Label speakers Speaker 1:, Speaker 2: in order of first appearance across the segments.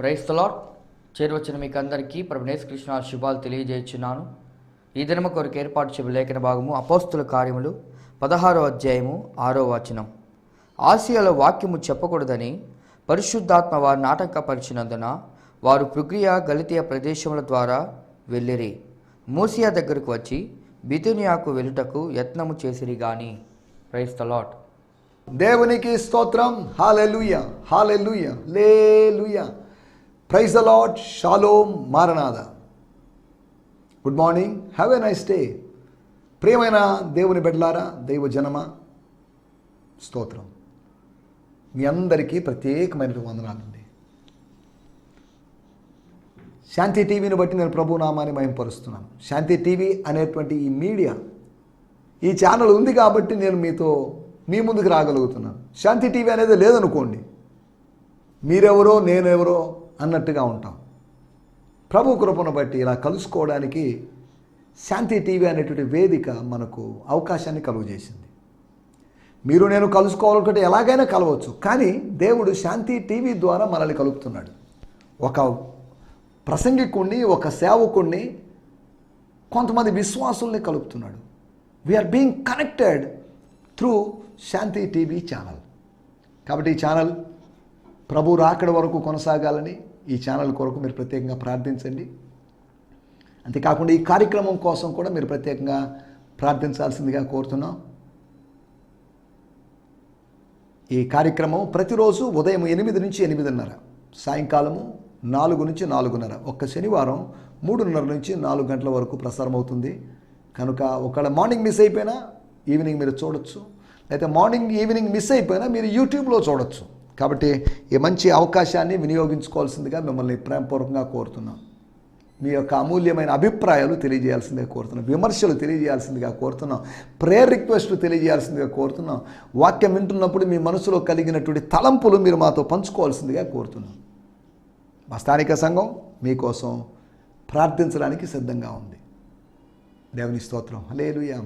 Speaker 1: Praise the lord. చేరువచ్చిన మీకు అందరికీ ప్రభువైన యేసుక్రీస్తు శుభాలు తెలియజేయుచున్నాను. ఈ దినము కొరకు ఏర్పాటు చేయబడిన లేఖన భాగము అపోస్తుల కార్యములు 16వ అధ్యాయము 6వ వచనం. ఆసియాలో వాక్యము చెప్పకూడదని పరిశుద్ధాత్మ వారిని ఆటంకపరిచినందున వారు ఫ్రుగియ గలితియ ప్రదేశముల ద్వారా వెళ్ళిరి. మూసియా దగ్గరకు వచ్చి బితునియాకు వెళ్ళుటకు యత్నము చేసిరి గాని. Praise the Lord.
Speaker 2: దేవునికి స్తోత్రం. Hallelujah, hallelujah, hallelujah. Praise the Lord. షాలోమ్, మారనాథా. Good morning, have a nice day. ప్రియమైన దేవుని బిడ్డలారా, దైవ జనమా, స్తోత్రం. మీ అందరికీ ప్రత్యేకమైన వందనాలండి. శాంతి టీవీని బట్టి నేను ప్రభు నామాన్ని మహిమపరుస్తున్నాను. శాంతి టీవీ అనేటువంటి ఈ మీడియా, ఈ ఛానల్ ఉంది కాబట్టి నేను మీ ముందుకు రాగలుగుతున్నాను. శాంతి టీవీ అనేది లేదనుకోండి, మీరెవరో నేనెవరో అన్నట్టుగా ఉంటాం. ప్రభు కృపను బట్టి ఇలా కలుసుకోవడానికి శాంతి టీవీ అనేటువంటి వేదిక మనకు అవకాశాన్ని కలుగజేసింది. మీరు నేను కలుసుకోవాలనుకుంటే ఎలాగైనా కలవచ్చు, కానీ దేవుడు శాంతి టీవీ ద్వారా మనల్ని కలుపుతున్నాడు. ఒక ప్రసంగికుణ్ణి, ఒక సేవకుణ్ణి, కొంతమంది విశ్వాసుల్ని కలుపుతున్నాడు. వీఆర్ బీయింగ్ కనెక్టెడ్ త్రూ శాంతి టీవీ ఛానల్. కాబట్టి ఈ ఛానల్ ప్రభు రాకడ వరకు కొనసాగాలని ఈ ఛానల్ కొరకు మీరు ప్రత్యేకంగా ప్రార్థించండి. అంతేకాకుండా ఈ కార్యక్రమం కోసం కూడా మీరు ప్రత్యేకంగా ప్రార్థించాల్సిందిగా కోరుతున్నాం. ఈ కార్యక్రమం ప్రతిరోజు ఉదయం 8 నుంచి 8:30, సాయంకాలము 4 నుంచి 4:30, ఒక్క శనివారం 3:30 నుంచి 4 గంటల వరకు ప్రసారం అవుతుంది. కనుక ఒకవేళ మార్నింగ్ మిస్ అయిపోయినా ఈవినింగ్ మీరు చూడొచ్చు, అయితే ఈవినింగ్ మిస్ అయిపోయినా మీరు యూట్యూబ్లో చూడొచ్చు. కాబట్టి ఈ మంచి అవకాశాన్ని వినియోగించుకోవాల్సిందిగా మిమ్మల్ని ప్రేమపూర్వకంగా కోరుతున్నాం. మీ యొక్క అమూల్యమైన అభిప్రాయాలు తెలియజేయాల్సిందిగా కోరుతున్నాం, విమర్శలు తెలియజేయాల్సిందిగా కోరుతున్నాం, ప్రేయర్ రిక్వెస్ట్లు తెలియజేయాల్సిందిగా కోరుతున్నాం. వాక్యం వింటున్నప్పుడు మీ మనసులో కలిగినటువంటి తలంపులు మీరు మాతో పంచుకోవాల్సిందిగా కోరుతున్నాం. మా స్థానిక సంఘం మీకోసం ప్రార్థించడానికి సిద్ధంగా ఉంది. దేవుని స్తోత్రం. హల్లెలూయా.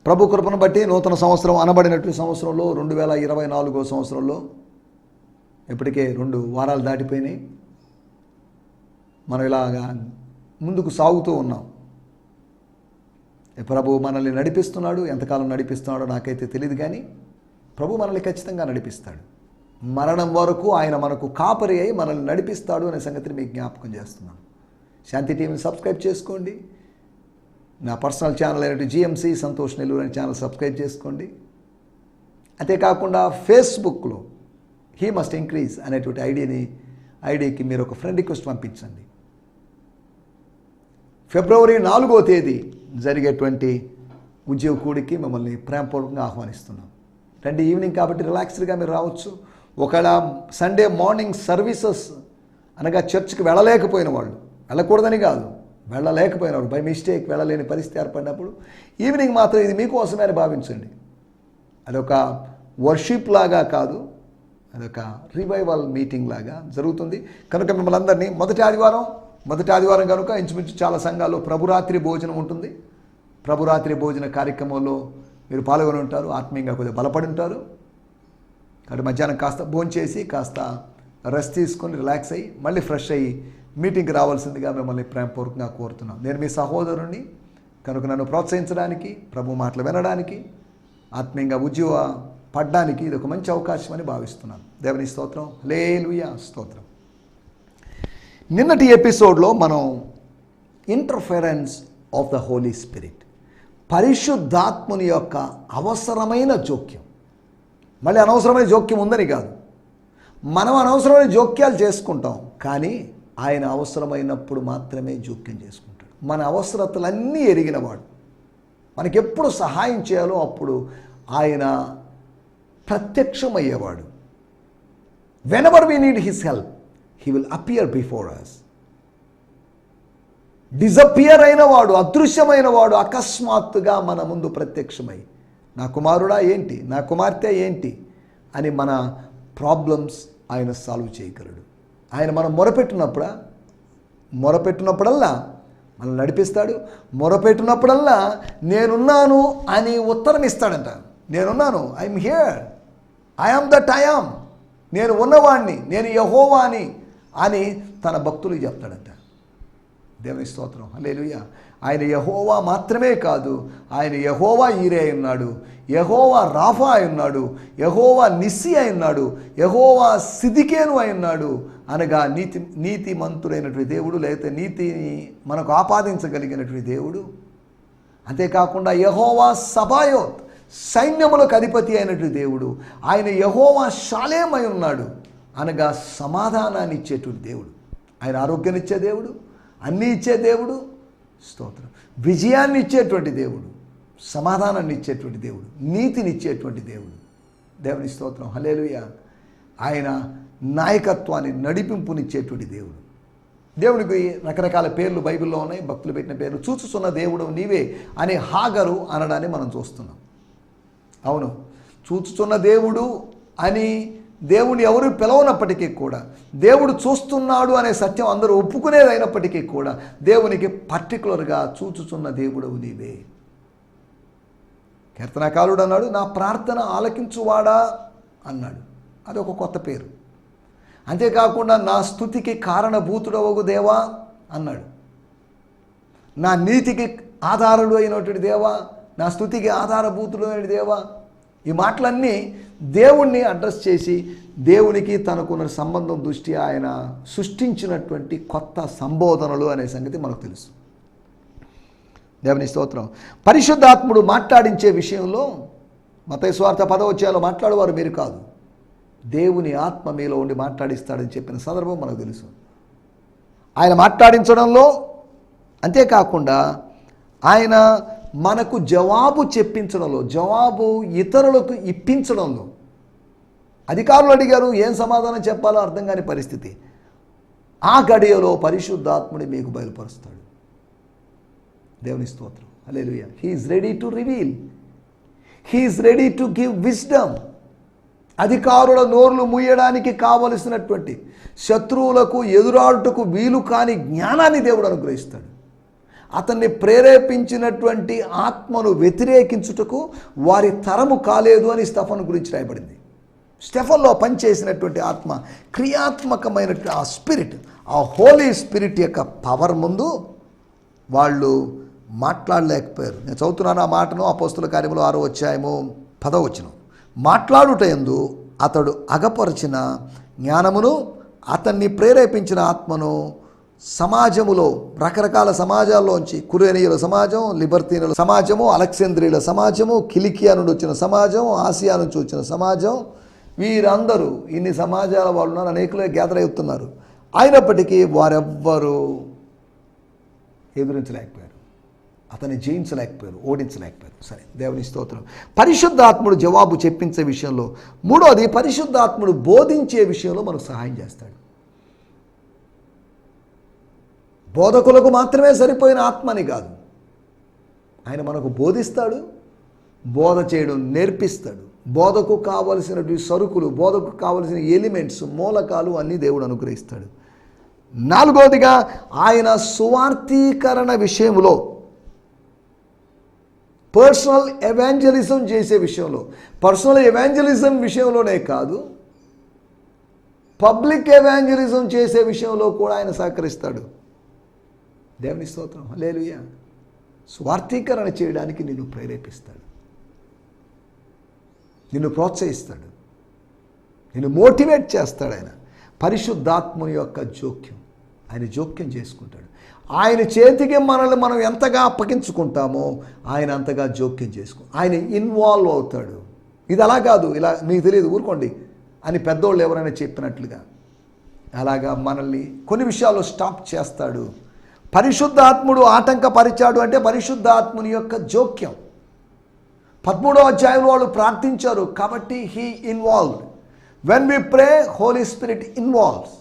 Speaker 2: ప్రభు కృపను బట్టి నూతన సంవత్సరం అనబడినటువంటి సంవత్సరంలో 2024 సంవత్సరంలో ఇప్పటికే 2 వారాలు దాటిపోయినాయి. మనం ఇలాగా ముందుకు సాగుతూ ఉన్నాం. ప్రభు మనల్ని నడిపిస్తున్నాడు. ఎంతకాలం నడిపిస్తున్నాడో నాకైతే తెలియదు, కానీ ప్రభు మనల్ని ఖచ్చితంగా నడిపిస్తాడు. మరణం వరకు ఆయన మనకు కాపరి అయి మనల్ని నడిపిస్తాడు అనే సంగతిని మీకు జ్ఞాపకం చేస్తున్నాను. శాంతి టీవీని సబ్స్క్రైబ్ చేసుకోండి. నా పర్సనల్ ఛానల్ అయినటువంటి జిఎంసి సంతోష్ నెల్లూరు అనే ఛానల్ సబ్స్క్రైబ్ చేసుకోండి. అంతేకాకుండా ఫేస్బుక్లో హీ మస్ట్ ఇంక్రీజ్ అనేటువంటి ఐడికి మీరు ఒక ఫ్రెండ్ రిక్వెస్ట్ పంపించండి. ఫిబ్రవరి 4వ తేదీ జరిగేటువంటి ఉద్యోగ కూడికి మిమ్మల్ని ప్రేమపూర్వకంగా ఆహ్వానిస్తున్నాం. రండి. ఈవినింగ్ కాబట్టి రిలాక్స్డ్గా మీరు రావచ్చు. ఒకవేళ సండే మార్నింగ్ సర్వీసెస్ అనగా చర్చ్కి వెళ్ళలేకపోయిన వాళ్ళు, వెళ్ళకూడదని కాదు, వెళ్ళలేకపోయినప్పుడు బై మిస్టేక్ వెళ్ళలేని పరిస్థితి ఏర్పడినప్పుడు ఈవినింగ్ మాత్రం ఇది మీకోసమే అని భావించండి. అదొక వర్షిప్ లాగా కాదు, అదొక రివైవల్ మీటింగ్ లాగా జరుగుతుంది. కనుక మిమ్మల్ని అందరినీ మొదటి ఆదివారం కనుక ఇంచుమించు చాలా సంఘాల్లో ప్రభురాత్రి భోజనం ఉంటుంది. ప్రభురాత్రి భోజన కార్యక్రమంలో మీరు పాల్గొని ఉంటారు, ఆత్మీయంగా కొద్దిగా బలపడి ఉంటారు. కాబట్టి మధ్యాహ్నం కాస్త భోంచేసి కాస్త రెస్ట్ తీసుకొని రిలాక్స్ అయ్యి మళ్ళీ ఫ్రెష్ అయ్యి మీటింగ్కి రావాల్సిందిగా మిమ్మల్ని ప్రేమపూర్వకంగా కోరుతున్నాం. నేను మీ సహోదరుణ్ణి కనుక నన్ను ప్రోత్సహించడానికి, ప్రభు మాటలు వినడానికి, ఆత్మీయంగా ఉద్యోగ పడ్డానికి ఇది ఒక మంచి అవకాశం అని భావిస్తున్నాను. దేవుని స్తోత్రం. హల్లెలూయా, స్తోత్రం. నిన్నటి ఎపిసోడ్లో మనం interference of the Holy Spirit, పరిశుద్ధాత్ముని యొక్క అవసరమైన జోక్యం. మళ్ళీ అనవసరమైన జోక్యం ఉందని కాదు, మనం అనవసరమైన జోక్యాలు చేసుకుంటాం, కానీ ఆయన అవసరమైనప్పుడు మాత్రమే జోక్యం చేసుకుంటాడు. మన అవసరతలన్నీ ఎరిగినవాడు, మనకెప్పుడు సహాయం చేయాలో అప్పుడు ఆయన ప్రత్యక్షమయ్యేవాడు. Whenever we need his help he will appear before us. Disappear అయినవాడు, అదృశ్యమైన వాడు అకస్మాత్తుగా మన ముందు ప్రత్యక్షమై నా కుమారుడా ఏంటి, నా కుమార్తె ఏంటి అని మన ప్రాబ్లమ్స్ ఆయన సాల్వ్ చేయగలడు. ఆయన మనం మొరపెట్టినప్పుడల్లా మనం నడిపిస్తాడు. మొరపెట్టినప్పుడల్లా నేనున్నాను అని ఉత్తరం ఇస్తాడంట. నేనున్నాను, I'm here, I'm that I'm, నేను ఉన్నవాణ్ణి, నేను యెహోవాని అని తన భక్తులకు చెప్తాడంట. దేవుని స్తోత్రం, హల్లెలూయా. ఆయన యెహోవా మాత్రమే కాదు, ఆయన యెహోవా ఈరే అయి ఉన్నాడు, యెహోవా రాఫా అయి ఉన్నాడు, యెహోవా నిస్సి అయి ఉన్నాడు, యెహోవా సిదికేను అయి ఉన్నాడు. అనగా నీతిమంతుడైనటువంటి దేవుడు, లేకపోతే నీతిని మనకు ఆపాదించగలిగినటువంటి దేవుడు. అంతేకాకుండా యెహోవా సబాయోత్, సైన్యములకు అధిపతి అయినటువంటి దేవుడు. ఆయన యెహోవా షాలేం అయి ఉన్నాడు, అనగా సమాధానాన్ని ఇచ్చేటువంటి దేవుడు. ఆయన ఆరోగ్యాన్ని ఇచ్చే దేవుడు, అన్నీ ఇచ్చే దేవుడు, స్తోత్రం, విజయాన్ని ఇచ్చేటువంటి దేవుడు, సమాధానాన్ని ఇచ్చేటువంటి దేవుడు, నీతిని ఇచ్చేటువంటి దేవుడు. దేవుని స్తోత్రం, హల్లెలూయా. ఆయన నాయకత్వాన్ని, నడిపింపునిచ్చేటువంటి దేవుడు. దేవునికి రకరకాల పేర్లు బైబిల్లో ఉన్నాయి, భక్తులు పెట్టిన పేర్లు. చూచుచున్న దేవుడు నీవే అని హాగరు అనడాన్ని మనం చూస్తున్నాం. అవును, చూచుచున్న దేవుడు అని దేవుని ఎవరు పిలవనప్పటికీ కూడా, దేవుడు చూస్తున్నాడు అనే సత్యం అందరూ ఒప్పుకునేది అయినప్పటికీ కూడా, దేవునికి పర్టికులర్గా చూచుచున్న దేవుడవు నీవే. కీర్తనకారుడు అన్నాడు, నా ప్రార్థన ఆలకించువాడా అన్నాడు. అది ఒక కొత్త పేరు. అంతేకాకుండా నా స్తుతికి కారణభూతుడవగు దేవా అన్నాడు. నా నీతికి ఆధారుడు అయినటువంటి దేవా, నా స్తుతికి ఆధారభూతుడు అయిన దేవా. ఈ మాటలన్నీ దేవుణ్ణి అడ్రస్ చేసి, దేవునికి తనకున్న సంబంధం దృష్టి ఆయన సృష్టించినటువంటి కొత్త సంబోధనలు అనే సంగతి మనకు తెలుసు. దేవుని స్తోత్రం. పరిశుద్ధాత్ముడు మాట్లాడించే విషయంలో మత్తయి సువార్త 10వ అధ్యాయంలో మాట్లాడేవారు మీరు కాదు, దేవుని ఆత్మ మీలో ఉండి మాట్లాడిస్తాడని చెప్పిన సందర్భం మనకు తెలుసు. ఆయన మాట్లాడించడంలో, అంతేకాకుండా ఆయన మనకు జవాబు చెప్పించడంలో, జవాబు ఇతరులకు ఇప్పించడంలో. అధికారులు అడిగారు, ఏం సమాధానం చెప్పాలో అర్థం కాని పరిస్థితి. ఆ గడియలో పరిశుద్ధాత్ముడి మీకు బయలుపరుస్తాడు. దేవుని స్తోత్రం, hallelujah. He is ready to reveal, he is ready to give wisdom. అధికారుల నోర్లు మూయడానికి కావలసినటువంటి, శత్రువులకు ఎదురాడుటకు వీలు కాని జ్ఞానాన్ని దేవుడు అనుగ్రహిస్తాడు. అతన్ని ప్రేరేపించినటువంటి ఆత్మను వ్యతిరేకించుటకు వారి తరము కాలేదు అని స్టెఫను గురించి రాయబడింది. స్టెఫన్లో పనిచేసినటువంటి ఆత్మ, క్రియాత్మకమైనటువంటి ఆ స్పిరిట్, ఆ హోలీ స్పిరిట్ యొక్క పవర్ ముందు వాళ్ళు మాట్లాడలేకపోయారు. నేను చదువుతున్నాను ఆ మాటను, అపోస్తుల కార్యములు 6వ అధ్యాయము 10వ వచనం. మాట్లాడుటయందు అతడు అగపరిచిన జ్ఞానమును, అతన్ని ప్రేరేపించిన ఆత్మను సమాజములో, రకరకాల సమాజాల్లోంచి, కురేనీయుల సమాజం, లిబర్తీనుల సమాజము, అలెగ్జాంద్రియుల సమాజము, కిలికియా నుండి వచ్చిన సమాజం, ఆసియా నుంచి వచ్చిన సమాజం, వీరందరూ ఇన్ని సమాజాల వాళ్ళు ఉన్నారు, అనేకులే గ్యాదర్ అవుతున్నారు. అయినప్పటికీ వారెవ్వరూ ఎదురించలేకపోయారు, అతన్ని జయించలేకపోయారు, ఓడించలేకపోయారు. సరే, దేవుని స్తోత్రం. పరిశుద్ధాత్ముడు జవాబు చెప్పించే విషయంలో. మూడోది, పరిశుద్ధాత్ముడు బోధించే విషయంలో మనకు సహాయం చేస్తాడు. బోధకులకు మాత్రమే సరిపోయిన ఆత్మని కాదు, ఆయన మనకు బోధిస్తాడు, బోధ చేయడం నేర్పిస్తాడు. బోధకు కావలసినటువంటి సరుకులు, బోధకు కావలసిన ఎలిమెంట్స్, మూలకాలు అన్నీ దేవుడు అనుగ్రహిస్తాడు. నాలుగవదిగా, ఆయన సువార్తీకరణ విషయంలో, పర్సనల్ ఎవాంజలిజం చేసే విషయంలో, పర్సనల్ ఎవాంజలిజం విషయంలోనే కాదు, పబ్లిక్ ఎవాంజలిజం చేసే విషయంలో కూడా ఆయన సహకరిస్తాడు. దేవుని స్తోత్రం, హల్లెలూయా. స్వార్థీకరణ చేయడానికి నిన్ను ప్రేరేపిస్తాడు, నిన్ను ప్రోత్సహిస్తాడు, నిన్ను మోటివేట్ చేస్తాడు. ఆయన పరిశుద్ధాత్మ యొక్క జోక్యం, ఆయన జోక్యం చేసుకుంటాడు. ఆయన చేతికి మనల్ని మనం ఎంతగా అప్పగించుకుంటామో ఆయన అంతగా జోక్యం ఆయన ఇన్వాల్వ్ అవుతాడు. ఇది అలా కాదు, ఇలా మీకు తెలియదు ఊరుకోండి అని పెద్దోళ్ళు ఎవరైనా చెప్పినట్లుగా అలాగా మనల్ని కొన్ని విషయాల్లో స్టాప్ చేస్తాడు. పరిశుద్ధాత్ముడు ఆటంకపరిచాడు అంటే పరిశుద్ధాత్ముని యొక్క జోక్యం. 13వ అధ్యాయంలో వాళ్ళు ప్రార్థించారు కాబట్టి he involved. When we pray, Holy Spirit involves.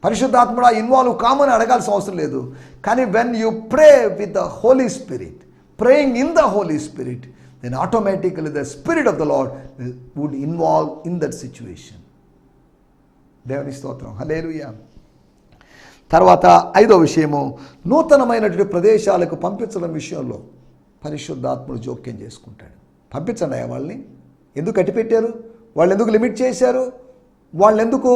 Speaker 2: పరిశుద్ధాత్ముడు ఇన్వాల్వ్ కామని అడగాల్సిన అవసరం లేదు. కానీ when you pray with the Holy Spirit, praying in the Holy Spirit, then automatically the Spirit of the Lord would involve in that situation. దేవుని స్తోత్రం, హల్లెలూయా. తర్వాత 5వ విషయము, నూతనమైనటువంటి ప్రదేశాలకు పంపించడం విషయంలో పరిశుద్ధాత్ముడు జోక్యం చేసుకుంటాడు. పంపించండి వాళ్ళని. ఎందుకు కట్టిపెట్టారు? వాళ్ళు ఎందుకు లిమిట్ చేశారు? వాళ్ళు ఎందుకు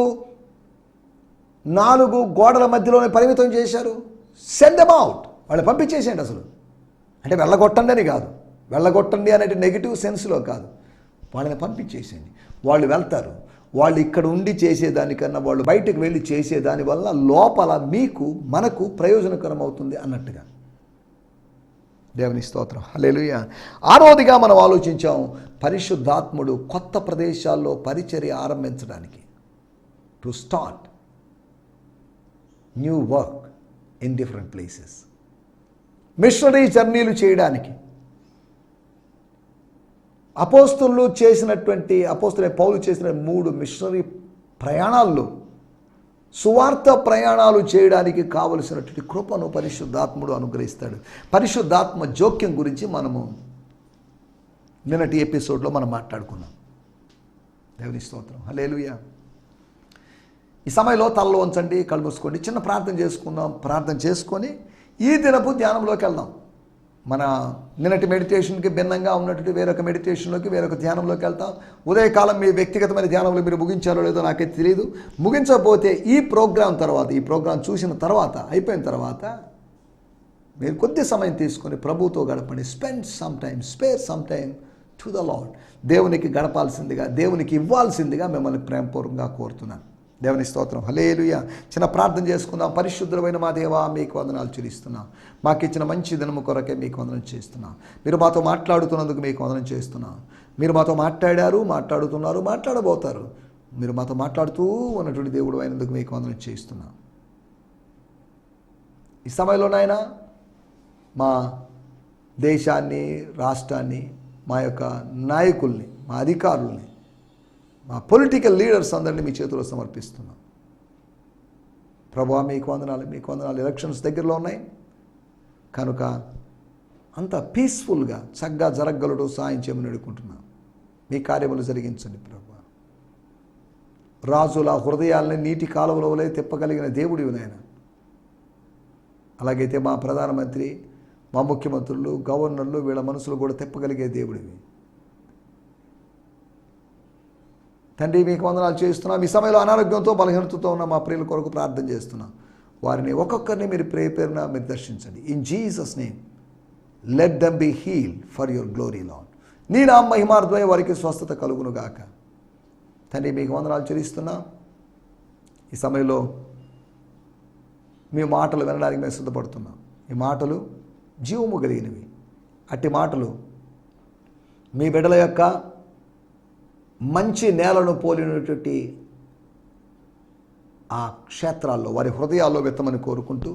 Speaker 2: 4 గోడల మధ్యలోనే పరిమితం చేశారు. సెండ్ దెమ్ అవుట్, వాళ్ళు పంపించేసేయండి. అసలు అంటే వెళ్ళగొట్టండి అని కాదు, వెళ్ళగొట్టండి అనేది నెగిటివ్ సెన్స్లో కాదు, వాళ్ళని పంపించేసేయండి. వాళ్ళు వెళ్తారు. వాళ్ళు ఇక్కడ ఉండి చేసేదానికన్నా వాళ్ళు బయటకు వెళ్ళి చేసేదాని వల్ల లోపల మీకు మనకు ప్రయోజనకరం అవుతుంది అన్నట్టుగా. దేవుని స్తోత్రం, హల్లెలూయా. 6వదిగా మనం ఆలోచించాం, పరిశుద్ధాత్ముడు కొత్త ప్రదేశాల్లో పరిచర్య ఆరంభించడానికి, to start new work in different places, missionary జర్నీలు చేయడానికి. అపోస్తలుడైన పౌలు చేసిన 3 మిషనరీ ప్రయాణాల్లో సువార్త ప్రయాణాలు చేయడానికి కావలసినటువంటి కృపను పరిశుద్ధాత్ముడు అనుగ్రహిస్తాడు. పరిశుద్ధాత్మ జోక్యం గురించి మనము నిన్నటి ఎపిసోడ్లో మనం మాట్లాడుకున్నాం. దేవుని స్తోత్రం, హల్లెలూయా. ఈ సమయంలో తలలో ఉంచండి, కళ్ళు మూసుకోండి, చిన్న ప్రార్థన చేసుకుందాం. ప్రార్థన చేసుకొని ఈ దినపు ధ్యానంలోకి వెళ్దాం. మన నిన్నటి మెడిటేషన్కి భిన్నంగా ఉన్నటువంటి వేరొక మెడిటేషన్లోకి, వేరొక ధ్యానంలోకి వెళ్తాం. ఉదయకాలం మీ వ్యక్తిగతమైన ధ్యానంలో మీరు ముగించారో లేదో నాకైతే తెలియదు. ముగించకపోతే ఈ ప్రోగ్రాం చూసిన తర్వాత, అయిపోయిన తర్వాత మీరు కొద్ది సమయం తీసుకొని ప్రభువుతో గడపండి. Spare some time to the lord. దేవునికి గడపాల్సిందిగా, దేవునికి ఇవ్వాల్సిందిగా మిమ్మల్ని ప్రేమపూర్వకంగా కోరుతున్నాను. దేవుని స్తోత్రం, హల్లెలూయా. చిన్న ప్రార్థన చేసుకుందాం. పరిశుద్ధమైన మా దేవా, మీకు వందనాలు చెల్లిస్తున్నాం. మాకు ఇచ్చిన మంచి దినము కొరకే మీకు వందనం చేస్తున్నాం. మీరు మాతో మాట్లాడుతున్నందుకు మీకు వందనం చేస్తున్నాం. మీరు మాతో మాట్లాడారు, మాట్లాడుతున్నారు, మాట్లాడబోతారు. మీరు మాతో మాట్లాడుతూ ఉన్నటువంటి దేవుడు అయినందుకు మీకు వందనం చేస్తున్నాం. ఈ సమయంలో నాయన మా దేశాన్ని, రాష్ట్రాన్ని, మా యొక్క నాయకుల్ని, మా అధికారుల్ని, మా పొలిటికల్ లీడర్స్ అందరినీ మీ చేతిలో సమర్పిస్తున్నాం. ప్రభువా, మీకు వందనాలు. ఎలక్షన్స్ దగ్గరలో ఉన్నాయి కనుక అంత పీస్ఫుల్గా చక్కగా జరగగలడు సాయం చేయమని అడుగుకుంటున్నాం. మీ కార్యములు జరిగించండి ప్రభువా. రాజుల హృదయాలని నీటి కాలువల వలె తిప్పగలిగిన దేవుడివి నాయన. అలాగైతే మా ప్రధానమంత్రి, మా ముఖ్యమంత్రులు, గవర్నర్లు, వీళ్ళ మనసులు కూడా తిప్పగలిగే దేవుడివి తండ్రి. మీకు వందనాలు చేస్తున్నాం. ఈ సమయంలో అనారోగ్యంతో, బలహీనతతో ఉన్న మా ప్రియుల కొరకు ప్రార్థన చేస్తున్నాం. వారిని ఒక్కొక్కరిని మీరు పేరున మీరు దర్శించండి. In Jesus name let them be heal for your glory Lord. నీ నామ మహిమార్థమై వారికి స్వస్థత కలుగును గాక. తండ్రి, మీకు వందనాలు చెల్లిస్తున్నాం. ఈ సమయంలో మీ మాటలు వినడానికి మేము సిద్ధపడుతున్నాం. ఈ మాటలు జీవము కలిగినవి. అట్టి మాటలు మీ బిడ్డల యొక్క మంచి నేలను పోలినటువంటి ఆ క్షేత్రాల్లో, వారి హృదయాల్లో విత్తమని కోరుకుంటూ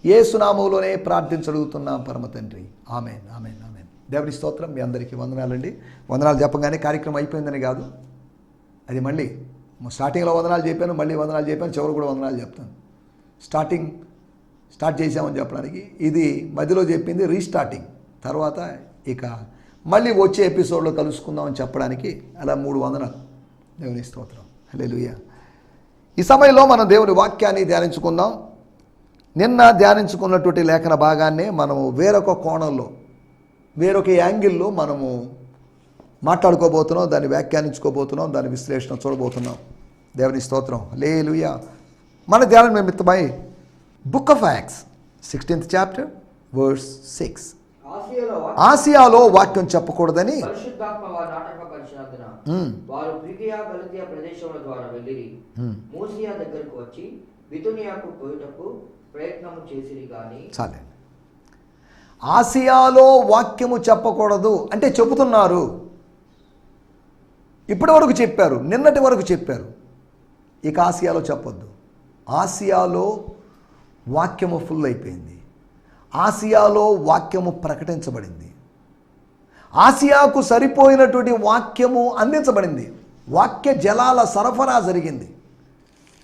Speaker 2: యేసు నామములోనే ప్రార్థించగలుగుతున్నాం పరమ తండ్రి. ఆమేన్, ఆమేన్, ఆమేన్. దేవుని స్తోత్రం. మీ అందరికీ వందనాలండి. వందనాలు చెప్పగానే కార్యక్రమం అయిపోయిందని కాదు, అది మళ్ళీ స్టార్టింగ్లో వందనాలు చెప్పాను, మళ్ళీ వందనాలు చెప్పాను, చివరి కూడా వందనాలు చెప్తాను. స్టార్ట్ చేసామని చెప్పడానికి, ఇది మధ్యలో చెప్పింది రీస్టార్టింగ్. తర్వాత ఇక మళ్ళీ వచ్చే ఎపిసోడ్లో కలుసుకుందామని చెప్పడానికి అలా 3 వందనాలు. దేవుని స్తోత్రం, హల్లెలూయా. ఈ సమయంలో మనం దేవుని వాక్యాన్ని ధ్యానించుకుందాం. నిన్న ధ్యానించుకున్నటువంటి లేఖన భాగాన్ని మనము వేరొక కోణంలో, వేరొక యాంగిల్లో మనము మాట్లాడుకోబోతున్నాం, దాన్ని వ్యాఖ్యానించుకోబోతున్నాం, దాని విశ్లేషణ చూడబోతున్నాం. దేవుని స్తోత్రం, హల్లెలూయా. మన ధ్యానం నిమిత్తమై book of acts 16th chapter verse 6. ఆసియాలో వాక్యం చెప్పకూడదని
Speaker 1: పరిశుద్ధాత్మ వారిని ఆటంకపరిచినందున వారు ఫ్రిగియా, గలతీయ ప్రదేశముల ద్వారా వెళ్ళిరి. మూసియా దగ్గరకు వచ్చి బితునియాకు పోయుటకు ప్రయత్నము చేసిరి గాని.
Speaker 2: చాలే. ఆసియాలో వాక్యము చెప్పకూడదు అంటే చెబుతున్నారు. ఇప్పటి వరకు చెప్పారు, నిన్నటి వరకు చెప్పారు, ఇక ఆసియాలో చెప్పొద్దు. ఆసియాలో వాక్యము ఫుల్ అయిపోయింది. ఆసియాలో వాక్యము ప్రకటించబడింది. ఆసియాకు సరిపోయినటువంటి వాక్యము అందించబడింది. వాక్య జలాల సరఫరా జరిగింది.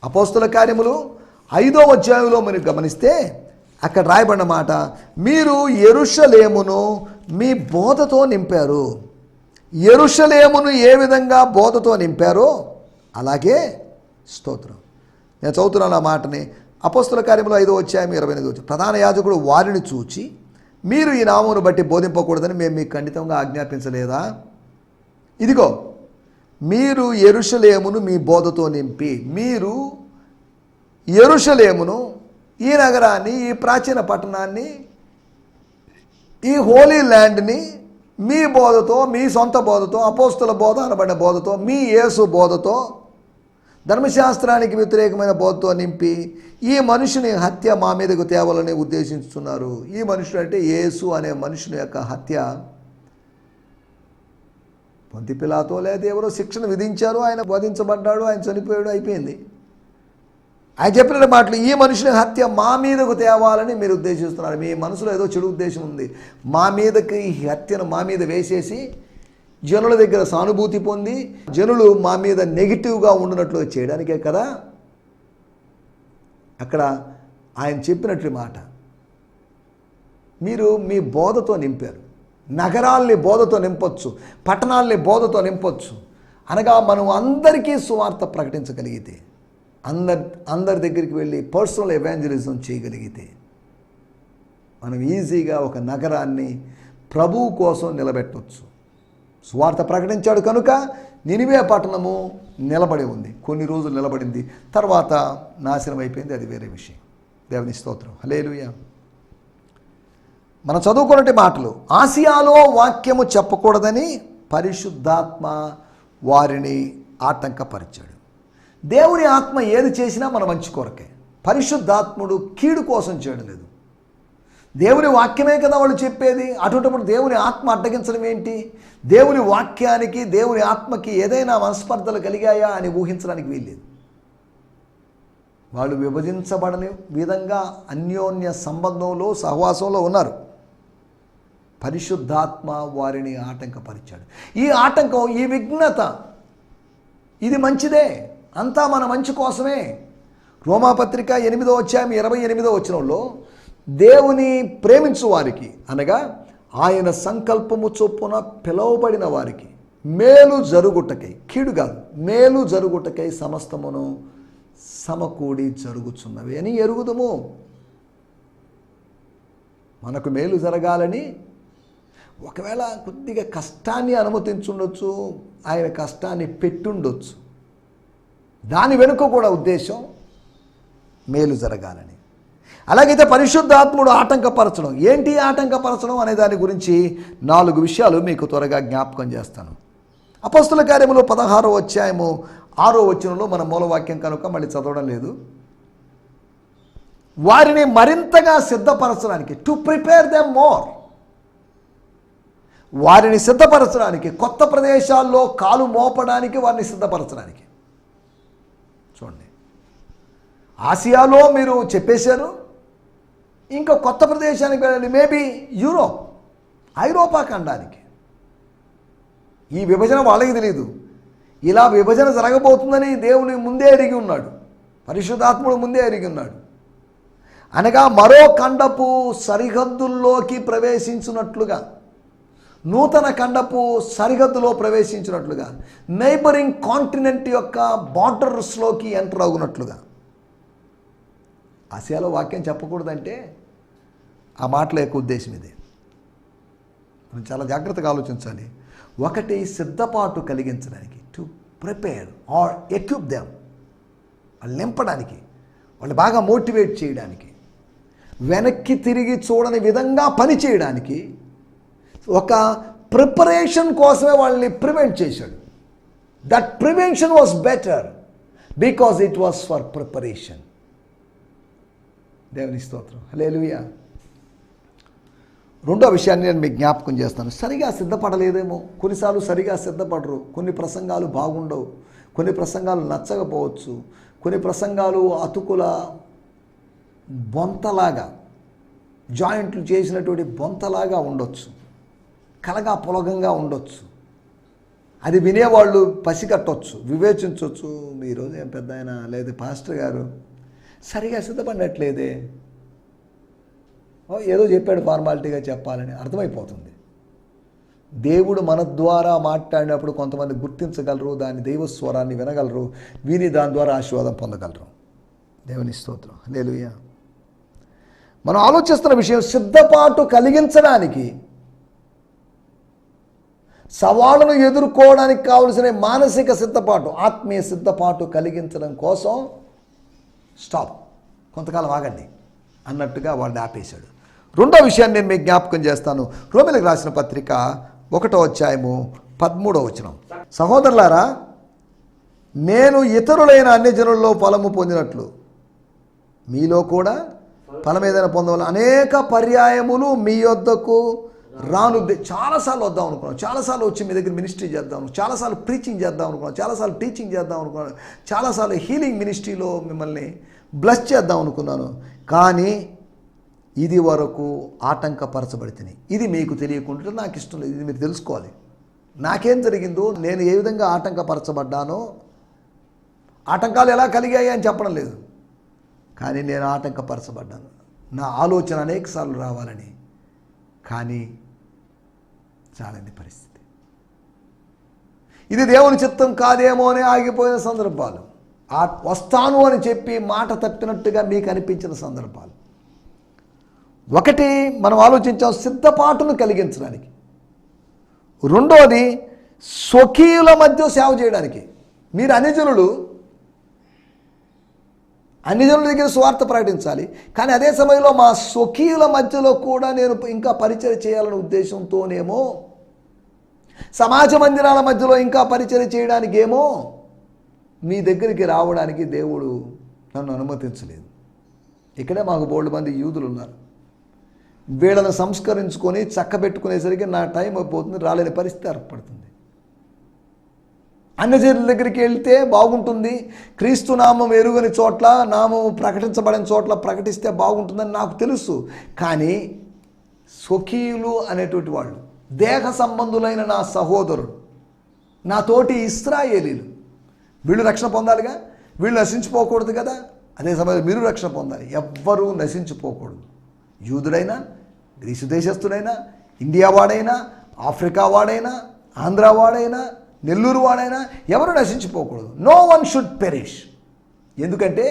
Speaker 2: అపోస్తుల కార్యములు 5వ అధ్యాయంలో మీరు గమనిస్తే అక్కడ రాయబడిన మాట, మీరు యెరూషలేమును మీ బోధతో నింపారు. యెరూషలేమును ఏ విధంగా బోధతో నింపారో అలాగే స్తోత్రం. నేను చదువుతున్నాను ఆ మాటని. అపోస్తుల కార్యములు 5వ అధ్యాయం 28. ప్రధాన యాజకుడు వారిని చూచి, మీరు ఈ నామమును బట్టి బోధింపకూడదని మేము మీకు ఖండితంగా ఆజ్ఞాపించలేదా? ఇదిగో, మీరు యెరూషలేమును మీ బోధతో నింపి, మీరు యెరూషలేమును, ఈ నగరాన్ని, ఈ ప్రాచీన పట్టణాన్ని, ఈ హోలీ ల్యాండ్ని మీ బోధతో, మీ సొంత బోధతో, అపోస్తుల బోధ అనబడిన బోధతో, మీ యేసు బోధతో, ధర్మశాస్త్రానికి వ్యతిరేకమైన బోధతో నింపి ఈ మనుషుని హత్య మా మీదకు తేవాలని ఉద్దేశిస్తున్నారు. ఈ మనుషుడు అంటే యేసు అనే మనుషుని యొక్క హత్య పొంతి పిలాతో లేదా ఎవరో శిక్షను విధించారు, ఆయన వధించబడ్డాడు, ఆయన చనిపోయాడు, అయిపోయింది. ఆయన చెప్పిన మాటలు, ఈ మనుషుని హత్య మా మీదకు తేవాలని మీరు ఉద్దేశిస్తున్నారు. మీ మనసులో ఏదో చెడు ఉద్దేశం ఉంది. మా మీదకి ఈ హత్యను మా మీద వేసేసి జనుల దగ్గర సానుభూతి పొంది జనులు మా మీద నెగిటివ్గా ఉండినట్లు చేయడానికే కదా అక్కడ ఆయన చెప్పినట్లు మాట. మీరు మీ బోధతో నింపారు. నగరాల్ని బోధతో నింపొచ్చు, పట్టణాల్ని బోధతో నింపొచ్చు. అనగా మనం అందరికీ సువార్త ప్రకటించగలిగితే, అందరి దగ్గరికి వెళ్ళి పర్సనల్ ఎవాంజలిజం చేయగలిగితే, మనం ఈజీగా ఒక నగరాన్ని ప్రభువు కోసం నిలబెట్టవచ్చు. సువార్త ప్రకటించాడు కనుక నినివే పట్టణము నిలబడి ఉంది. కొన్ని రోజులు నిలబడింది, తర్వాత నాశనం అయిపోయింది, అది వేరే విషయం. దేవుని స్తోత్రం, హల్లెలూయా. మనం చదువుకున్నట్టు మాటలు, ఆసియాలో వాక్యము చెప్పకూడదని పరిశుద్ధాత్మ వారిని ఆటంకపరిచాడు. దేవుని ఆత్మ ఏది చేసినా మన మంచి కొరకే. పరిశుద్ధాత్ముడు కీడు కోసం చేయడం లేదు. దేవుని వాక్యమే కదా వాళ్ళు చెప్పేది. అటువంటిప్పుడు దేవుని ఆత్మ అడ్డగించడం ఏంటి? దేవుని వాక్యానికి, దేవుని ఆత్మకి ఏదైనా మనస్పర్ధలు కలిగాయా అని ఊహించడానికి వీల్లేదు. వాళ్ళు విభజించబడని విధంగా అన్యోన్య సంబంధంలో, సహవాసంలో ఉన్నారు. పరిశుద్ధాత్మ వారిని ఆటంకపరిచాడు. ఈ ఆటంకం, ఈ విఘ్నత, ఇది మంచిదే, అంతా మన మంచి కోసమే. రోమాపత్రిక 8వ అధ్యాయం 28వ వచనంలో, దేవుని ప్రేమించు వారికి అనగా ఆయన సంకల్పము చొప్పున పిలువబడిన వారికి మేలు జరుగుటకై, కీడు కాదు, మేలు జరుగుటకై సమస్తమును సమకూడి జరుగుచున్నవి అని ఎరుగుదుము. మనకు మేలు జరగాలని ఒకవేళ కొద్దిగా కష్టాన్ని అనుమతించుండొచ్చు, ఆయన కష్టాన్ని పెట్టుండొచ్చు. దాని వెనుక కూడా ఉద్దేశం మేలు జరగాలని. అలాగైతే పరిశుద్ధాత్ముడు ఆటంకపరచడం ఏంటి? ఆటంకపరచడం అనే దాని గురించి 4 విషయాలు మీకు త్వరగా జ్ఞాపకం చేస్తాను. అపోస్తుల కార్యములు 16వ అధ్యాయము 6వ వచనంలో మన మూలవాక్యం కనుక మళ్ళీ చదవడం లేదు. వారిని మరింతగా సిద్ధపరచడానికి, టు ప్రిపేర్ దెమ్ మోర్, వారిని సిద్ధపరచడానికి, కొత్త ప్రదేశాల్లో కాలు మోపడానికి వారిని సిద్ధపరచడానికి. చూడండి, ఆసియాలో మీరు చెప్పేశారు, ఇంకా కొత్త ప్రదేశానికి వెళ్ళాలి, మేబీ యూరోప్, ఐరోపా ఖండానికి. ఈ విభజన వాళ్ళకి తెలియదు. ఇలా విభజన జరగబోతుందని దేవుని ముందే ఎరిగి ఉన్నాడు, పరిశుద్ధాత్ముడు ముందే ఎరిగి ఉన్నాడు. అనగా మరో ఖండపు సరిహద్దుల్లోకి ప్రవేశించినట్లుగా, నూతన ఖండపు సరిహద్దులో ప్రవేశించినట్లుగా, నైబరింగ్ కాంటినెంట్ యొక్క బార్డర్స్లోకి ఎంటర్ అవునట్లుగా. ఆసియాలో వాక్యం చెప్పకూడదంటే ఆ మాటల యొక్క ఉద్దేశం ఇదే. మనం చాలా జాగ్రత్తగా ఆలోచించాలి. ఒకటి, సిద్ధపాటు కలిగించడానికి, to prepare or equip them, వాళ్ళు నింపడానికి, వాళ్ళు బాగా మోటివేట్ చేయడానికి, వెనక్కి తిరిగి చూడని విధంగా పని చేయడానికి, ఒక ప్రిపరేషన్ కోసమే వాళ్ళని ప్రివెంట్ చేశాడు. That prevention was better because it was for preparation. దేవుని స్తోత్రం, హల్లెలూయా. రెండో విషయాన్ని నేను మీకు జ్ఞాపకం చేస్తాను. సరిగా సిద్ధపడలేదేమో. కొన్నిసార్లు సరిగా సిద్ధపడరు. కొన్ని ప్రసంగాలు బాగుండవు, కొన్ని ప్రసంగాలు నచ్చకపోవచ్చు, కొన్ని ప్రసంగాలు అతుకుల బొంతలాగా, జాయింట్లు చేసినటువంటి బొంతలాగా ఉండొచ్చు, కలగా పొలగంగా ఉండొచ్చు. అది వినేవాళ్ళు పసిగట్టవచ్చు, వివేచించవచ్చు. ఈరోజు ఏం పెద్ద ఆయన లేదు పాస్టర్ గారు సరిగా సిద్ధపడినట్లేదే, ఏదో చెప్పాడు ఫార్మాలిటీగా చెప్పాలని అర్థమైపోతుంది. దేవుడు మన ద్వారా మాట్లాడినప్పుడు కొంతమంది గుర్తించగలరు, దాని దైవ స్వరాన్ని వినగలరు, విని దాని ద్వారా ఆశీర్వాదం పొందగలరు. దేవుని స్తోత్రం, హల్లెలూయా. మనం ఆలోచిస్తున్న విషయం, సిద్ధపాటు కలిగించడానికి, సవాళ్ళను ఎదుర్కోవడానికి కావలసిన మానసిక సిద్ధపాటు, ఆత్మీయ సిద్ధపాటు కలిగించడం కోసం స్టాప్, కొంతకాలం ఆగండి అన్నట్టుగా వాడిని ఆపేశాడు. రెండో విషయాన్ని నేను మీకు జ్ఞాపకం చేస్తాను. రోమీయులకు రాసిన పత్రిక 1వ అధ్యాయము 13వ వచనం. సహోదరులారా, నేను ఇతరులైన అన్ని జనుల్లో ఫలము పొందినట్లు మీలో కూడా ఫలం ఏదైనా పొందవాలి. అనేక పర్యాయములు మీ యొద్దకు చాలాసార్లు వద్దాం అనుకున్నాను, చాలాసార్లు వచ్చి మీ దగ్గర మినిస్ట్రీ చేద్దాం, చాలాసార్లు ప్రీచింగ్ చేద్దాం అనుకున్నాను, చాలాసార్లు టీచింగ్ చేద్దాం అనుకున్నాను, చాలాసార్లు హీలింగ్ మినిస్ట్రీలో మిమ్మల్ని బ్లెస్ చేద్దాం అనుకున్నాను, కానీ ఇది వరకు ఆటంకపరచబడితేనే. ఇది మీకు తెలియకుండా నాకు ఇష్టం లేదు, ఇది మీరు తెలుసుకోవాలి. నాకేం జరిగిందో, నేను ఏ విధంగా ఆటంకపరచబడ్డానో, ఆటంకాలు ఎలా కలిగాయి అని చెప్పడం లేదు, కానీ నేను ఆటంకపరచబడ్డాను. నా ఆలోచన అనేకసార్లు రావాలని, కానీ చాలండి పరిస్థితి. ఇది దేవుని చిత్తం కాదేమో అని ఆగిపోయిన సందర్భాలు, వస్తాను అని చెప్పి మాట తప్పినట్టుగా మీకు అనిపించిన సందర్భాలు. ఒకటి మనం ఆలోచించాం, సిద్ధపాటును కలిగించడానికి. రెండోది స్వకీయుల మధ్య సేవ చేయడానికి. మీరు అన్ని జనుల దగ్గర స్వార్థ ప్రకటించాలి, కానీ అదే సమయంలో మా స్వకీయుల మధ్యలో కూడా నేను ఇంకా పరిచయం చేయాలనే ఉద్దేశంతోనేమో, సమాజ మందిరాల మధ్యలో ఇంకా పరిచయం చేయడానికేమో మీ దగ్గరికి రావడానికి దేవుడు నన్ను అనుమతించలేదు. ఇక్కడే మాకు బోల్డ్ మంది యూదులు ఉన్నారు. వీళ్ళని సంస్కరించుకొని చక్కబెట్టుకునేసరికి నా టైం అయిపోతుంది, రాలేని పరిస్థితి ఏర్పడుతుంది. అన్యజనుల దగ్గరికి వెళ్తే బాగుంటుంది, క్రీస్తు నామం ఎరుగని చోట్ల, నామం ప్రకటించబడిన చోట్ల ప్రకటిస్తే బాగుంటుందని నాకు తెలుసు. కానీ స్వకీయులు అనేటువంటి వాళ్ళు, దేహ సంబంధులైన నా సహోదరుడు, నా తోటి ఇశ్రాయేలీలు, వీళ్ళు రక్షణ పొందాలిగా, వీళ్ళు నశించిపోకూడదు కదా. అదే సమయంలో మీరు రక్షణ పొందాలి. ఎవ్వరూ నశించిపోకూడదు. యూదుడైనా, గ్రీసు దేశస్థుడైనా, ఇండియా వాడైనా, ఆఫ్రికా వాడైనా, ఆంధ్ర వాడైనా, నెల్లూరు వాడైనా ఎవరు నశించిపోకూడదు. No one should perish. ఎందుకంటే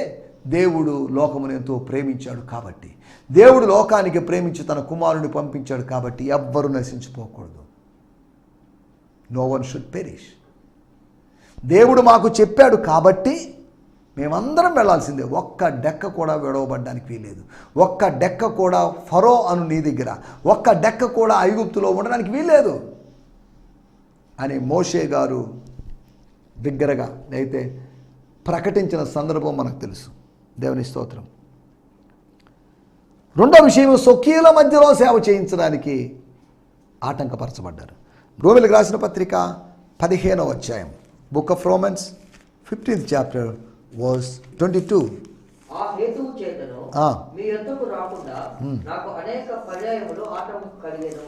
Speaker 2: దేవుడు లోకమును ఎంతో ప్రేమించాడు కాబట్టి, దేవుడు లోకానికి ప్రేమించి తన కుమారుని పంపించాడు కాబట్టి ఎవ్వరూ నశించిపోకూడదు. No one should perish. దేవుడు మాకు చెప్పాడు కాబట్టి మేమందరం వెళ్ళాల్సిందే. ఒక్క డెక్క కూడా విడవబడ్డానికి వీల్లేదు. ఒక్క డెక్క కూడా ఫరో అను నీ దగ్గర, ఒక్క డెక్క కూడా ఐగుప్తులో ఉండడానికి వీల్లేదు అని మోషే గారు బిగ్గరగా అయితే ప్రకటించిన సందర్భం మనకు తెలుసు. దేవుని స్తోత్రం. రెండో విషయం, స్వకీయుల మధ్యలో సేవ చేయించడానికి ఆటంకపరచబడ్డారు. రోమీయులకు రాసిన పత్రిక 15వ అధ్యాయం, book of Romans 15th chapter verse 22.
Speaker 1: ఆ హేతువు చేతను మీ యొద్దకు రాకుండా నాకు అనేక పర్యాయములు ఆటంకం కలిగెను.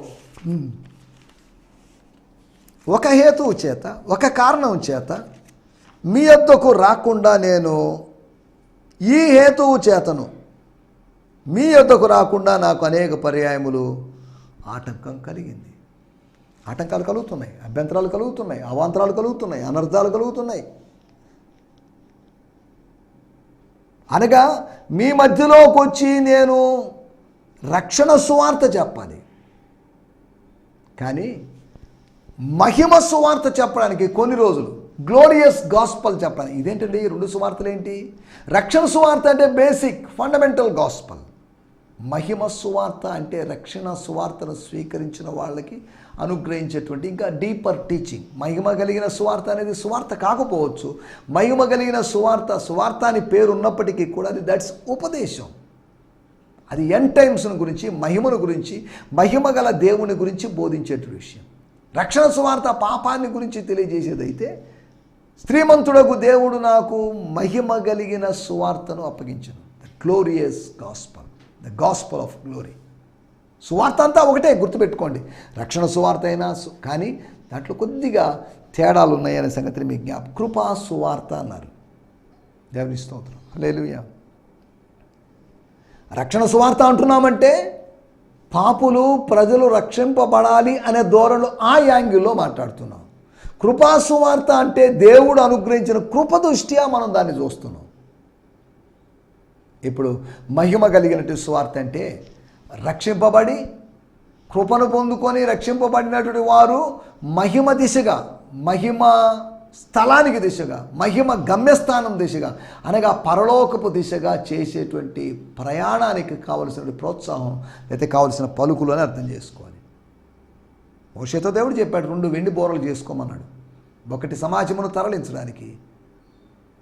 Speaker 2: ఒక హేతువు చేత, ఒక కారణం చేత మీ యొద్దకు రాకుండా నేను, ఈ హేతువు చేతను మీ యొద్దకు రాకుండా నాకు అనేక పర్యాయములు ఆటంకం కలిగింది. ఆటంకాలు కలుగుతున్నాయి, అభ్యంతరాలు కలుగుతున్నాయి, అవాంతరాలు కలుగుతున్నాయి, అనర్థాలు కలుగుతున్నాయి. అనగా మీ మధ్యలోకి వచ్చి నేను రక్షణ సువార్త చెప్పాలి, కానీ మహిమ సువార్త చెప్పడానికి కొన్ని రోజులు, గ్లోరియస్ గాస్పల్ చెప్పాలి. ఇదేంటండి రెండు సువార్తలు ఏంటి? రక్షణ సువార్త అంటే బేసిక్ ఫండమెంటల్ గాస్పల్, మహిమ సువార్త అంటే రక్షణ సువార్తను స్వీకరించిన వాళ్ళకి అనుగ్రహించేటువంటి ఇంకా డీపర్ టీచింగ్. మహిమ కలిగిన సువార్త అనేది సువార్త కాకపోవచ్చు, మహిమ కలిగిన సువార్త అని పేరు ఉన్నప్పటికీ కూడా అది దట్స్ ఉపదేశం. అది ఎండ్ టైమ్స్ను గురించి, మహిమను గురించి, మహిమ గల దేవుని గురించి బోధించేటువంటి విషయం. రక్షణ సువార్త పాపాన్ని గురించి తెలియజేసేదైతే, శ్రీమంతుడకు దేవుడు నాకు మహిమ కలిగిన సువార్తను అప్పగించను. The glorious gospel, the gospel of glory. సువార్త అంతా ఒకటే, గుర్తుపెట్టుకోండి. రక్షణ సువార్త అయినా కానీ దాంట్లో కొద్దిగా తేడాలు ఉన్నాయనే సంగతిని మీకు జ్ఞాపకం. కృపా సువార్త అన్నారు. దేవుని స్తోత్రం, హల్లెలూయా. రక్షణ సువార్త అంటున్నామంటే పాపులు, ప్రజలు రక్షింపబడాలి అనే ధోరణిలో ఆ యాంగిల్లో మాట్లాడుతున్నాం. కృపా సువార్త అంటే దేవుడు అనుగ్రహించిన కృప దృష్ట్యా మనం దాన్ని చూస్తున్నాం. ఇప్పుడు మహిమ కలిగినటువంటి సువార్త అంటే రక్షింపబడి కృపను పొందుకొని రక్షింపబడినటువంటి వారు మహిమ దిశగా, మహిమ స్థలానికి దిశగా, మహిమ గమ్యస్థానం దిశగా, అనగా పరలోకపు దిశగా చేసేటువంటి ప్రయాణానికి కావలసిన ప్రోత్సాహం అయితే కావలసిన పలుకులు అని అర్థం చేసుకోవాలి. మోషేతో దేవుడు చెప్పాడు 2 వెండి బోరలు చేసుకోమన్నాడు. ఒకటి సమాజమును తరలించడానికి,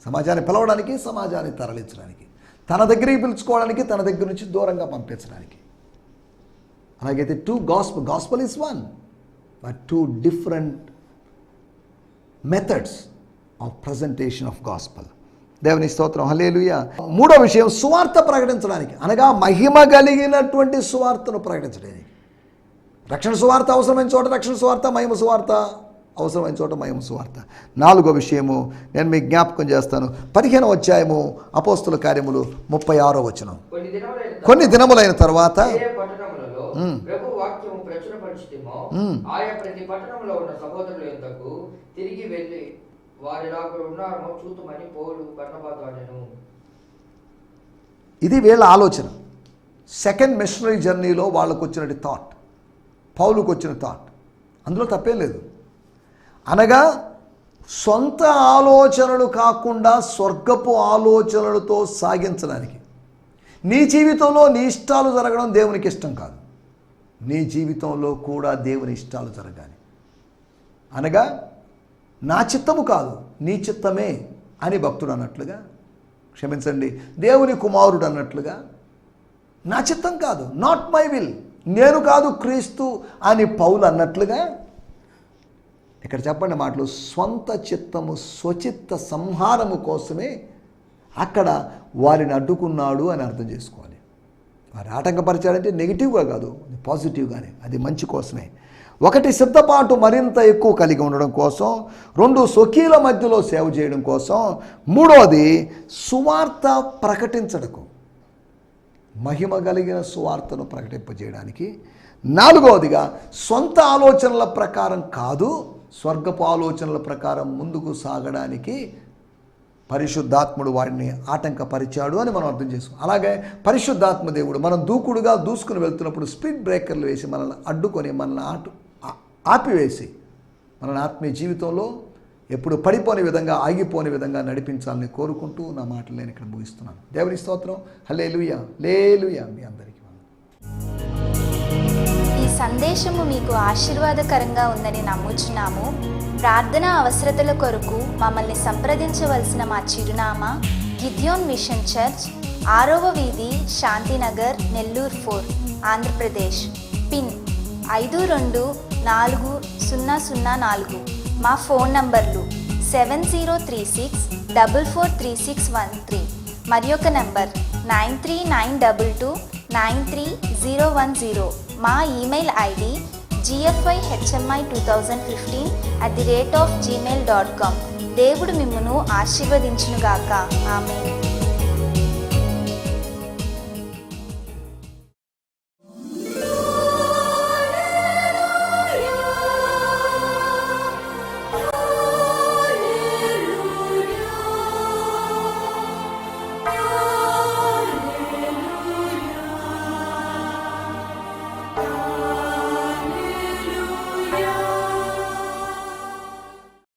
Speaker 2: సమాజాన్ని పిలవడానికి, సమాజాన్ని తరలించడానికి, తన దగ్గరికి పిలుచుకోవడానికి, తన దగ్గర నుంచి దూరంగా పంపించడానికి. అలాగైతే 2 gospel is 1, but 2 different methods of presentation of gospel. దేవుని స్తోత్రం, హల్లెలూయా. 3వ విషయం సువార్త ప్రకటించడానికి, అనగా మహిమ కలిగినటువంటి సువార్తను ప్రకటించడానికి. రక్షణ సువార్త అవసరమైన చోట రక్షణ సువార్త, మహిమ సువార్త అవసరమైన చోట మహిమ సువార్త. 4వ విషయము నేను మీకు జ్ఞాపకం చేస్తాను. 15వ అధ్యాయము అపోస్తుల కార్యములు 36వ వచనం. కొన్ని దినములైన తర్వాత
Speaker 1: ప్రభు వాక్యము ప్రచురపరిచితిమో ఆయా ప్రతి పట్టణంలో ఉన్న సహోదరుల యొద్దకు తిరిగి వెళ్ళి వారిలాగా ఉన్నారో చూతుమని పౌలు బర్నబాతో అనెను.
Speaker 2: ఇది వీళ్ళ ఆలోచన. సెకండ్ మిషనరీ జర్నీలో వాళ్ళకు వచ్చినటువంటి థాట్, పౌలుకు వచ్చిన థాట్, అందులో తప్పేం లేదు. అనగా సొంత ఆలోచనలు కాకుండా స్వర్గపు ఆలోచనలతో సాగించడానికి. నీ జీవితంలో నీ ఇష్టాలు జరగడం దేవునికి ఇష్టం కాదు. నీ జీవితంలో కూడా దేవుని ఇష్టాలు జరగాలి. అనగా నా చిత్తము కాదు నీ చిత్తమే అని భక్తుడు అన్నట్లుగా, క్షమించండి, దేవుని కుమారుడు అన్నట్లుగా, నా చిత్తం కాదు, నాట్ మై విల్, నేను కాదు క్రీస్తు అని పౌలు అన్నట్లుగా, ఇక్కడ చెప్పండి మాటలు, స్వంత చిత్తము స్వచిత్త సంహారము కోసమే అక్కడ వారిని అడ్డుకున్నాడు అని అర్థం చేసుకోవాలి. వారు ఆటంకపరిచాడంటే నెగిటివ్గా కాదు, పాజిటివ్గానే, అది మంచి కోసమే. 1 సిద్ధపాటు మరింత ఎక్కువ కలిగి ఉండడం కోసం, 2 స్వకీల మధ్యలో సేవ చేయడం కోసం, 3వది సువార్త ప్రకటించడకు, మహిమ కలిగిన సువార్తను ప్రకటింపజేయడానికి, 4వదిగా సొంత ఆలోచనల ప్రకారం కాదు స్వర్గపు ఆలోచనల ప్రకారం ముందుకు సాగడానికి పరిశుద్ధాత్ముడు వాడిని ఆటంకపరిచాడు అని మనం అర్థం చేసుకోం. అలాగే పరిశుద్ధాత్మ దేవుడు మనం దూకుడుగా దూసుకుని వెళ్తున్నప్పుడు స్పీడ్ బ్రేకర్లు వేసి మనల్ని అడ్డుకొని, మనల్ని ఆపివేసి, మనల్ని ఆత్మీయ జీవితంలో ఎప్పుడు పడిపోని విధంగా, ఆగిపోని విధంగా నడిపించాలని కోరుకుంటూ నా మాటలు నేను ఇక్కడ ముగిస్తున్నాను. దేవుని స్తోత్రం, హల్లెలూయా, హల్లెలూయా. మీ అందరికీ
Speaker 3: ఈ సందేశము మీకు ఆశీర్వాదకరంగా ఉందని నమ్ముచున్నాము. ప్రార్థనా అవసరతల కొరకు మమ్మల్ని సంప్రదించవలసిన మా చిరునామా గిద్యోన్ మిషన్ చర్చ్, 6వ వీధి, శాంతినగర్, నెల్లూరు 4, ఆంధ్రప్రదేశ్. పిన్ 524004. మా ఫోన్ నంబర్లు 7036443613, మరి ఒక నంబర్ 9392293010. మా ఈమెయిల్ ఐడి gfihmi2015@gmail.com. దేవుడు మిమ్మును ఆశీర్వదించునుగాక. ఆమేన్.